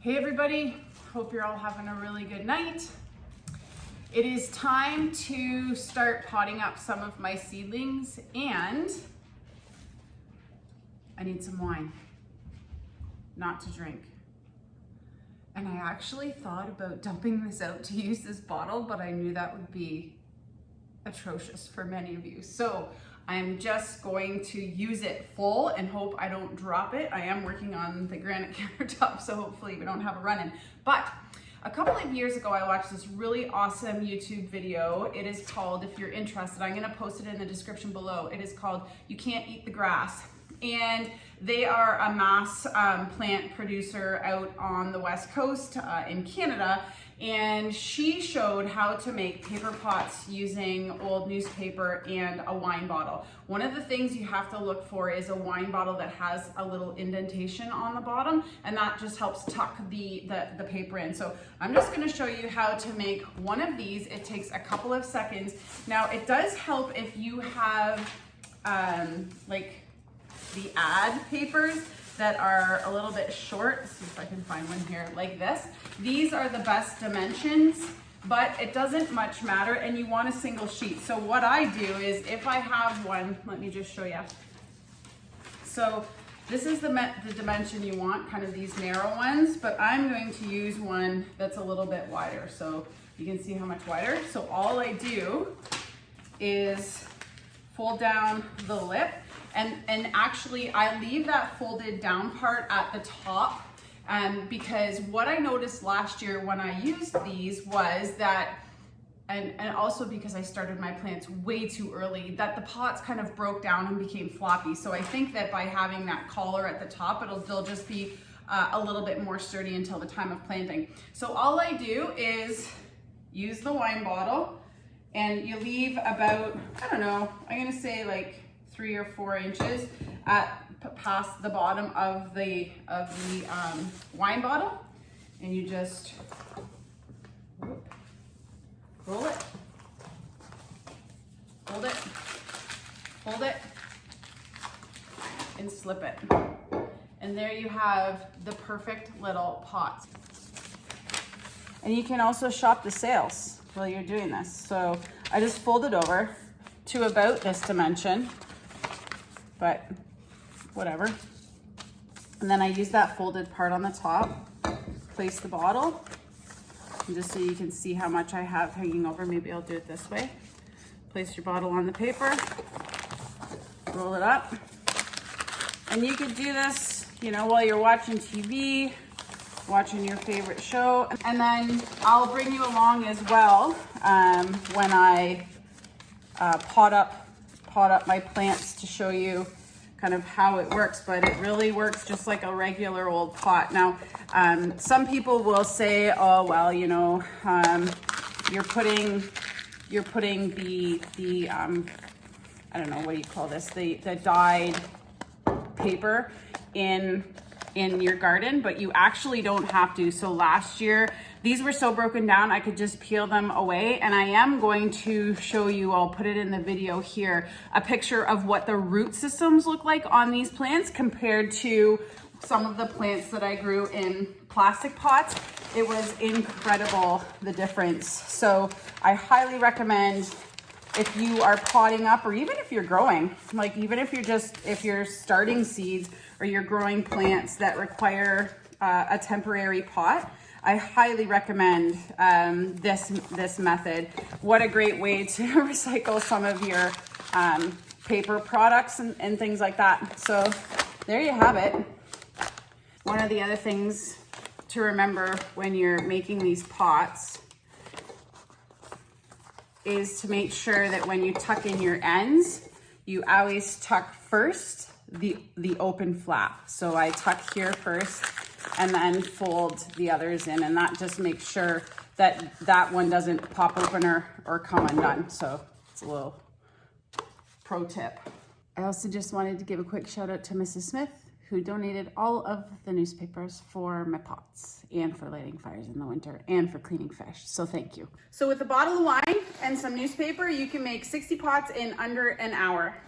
Hey everybody, hope you're all having a really good night. It is time to start potting up some of my seedlings and I need some wine, not to drink. And I actually thought about dumping this out to use this bottle, but I knew that would be atrocious for many of you. So I'm just going to use it full and hope I don't drop it. I am working on the granite countertop, so hopefully we don't have a run-in. But a couple of years ago, I watched this really awesome YouTube video. It is called, if you're interested, I'm gonna post it in the description below. It is called You Can't Eat the Grass. And they are a mass plant producer out on the West Coast in Canada. And she showed how to make paper pots using old newspaper and a wine bottle. One of the things you have to look for is a wine bottle that has a little indentation on the bottom, and that just helps tuck the paper in. So I'm just gonna show you how to make one of these. It takes a couple of seconds. Now it does help if you have like the ad papers that are a little bit short. Let's see if I can find one here like this. These are the best dimensions, but it doesn't much matter, and you want a single sheet. So what I do is if I have one, let me just show you. So this is the dimension you want, kind of these narrow ones, but I'm going to use one that's a little bit wider. So you can see how much wider. So all I do is fold down the lip. And actually I leave that folded down part at the top because what I noticed last year when I used these was that, and also because I started my plants way too early, that the pots kind of broke down and became floppy. So I think that by having that collar at the top, they'll just be a little bit more sturdy until the time of planting. So all I do is use the wine bottle, and you leave about, I don't know, I'm gonna say like 3 or 4 inches past the bottom of the wine bottle, and you just roll it, hold it, hold it, and slip it. And there you have the perfect little pots. And you can also shop the sales while you're doing this. So I just fold it over to about this dimension, but whatever. And then I use that folded part on the top, place the bottle, and just so you can see how much I have hanging over, maybe I'll do it this way. Place your bottle on the paper, roll it up. And you could do this, you know, while you're watching TV, watching your favorite show. And then I'll bring you along as well when I pot up my plants to show you kind of how it works, but it really works just like a regular old pot. Now, some people will say, oh, well, you know, you're putting the I don't know, what do you call this? The dyed paper in your garden, but you actually don't have to. So last year, these were so broken down, I could just peel them away. And I am going to show you, I'll put it in the video here, a picture of what the root systems look like on these plants compared to some of the plants that I grew in plastic pots. It was incredible, the difference. So I highly recommend, if you are potting up, or even if you're growing, like even if you're starting seeds or you're growing plants that require a temporary pot, I highly recommend this method. What a great way to recycle some of your paper products and things like that. So there you have it. One of the other things to remember when you're making these pots is to make sure that when you tuck in your ends, you always tuck first the open flap. So I tuck here first and then fold the others in, and that just makes sure that that one doesn't pop open or come undone. So it's a little pro tip. I also just wanted to give a quick shout out to Mrs. Smith, who donated all of the newspapers for my pots and for lighting fires in the winter and for cleaning fish. So thank you. So with a bottle of wine and some newspaper, you can make 60 pots in under an hour.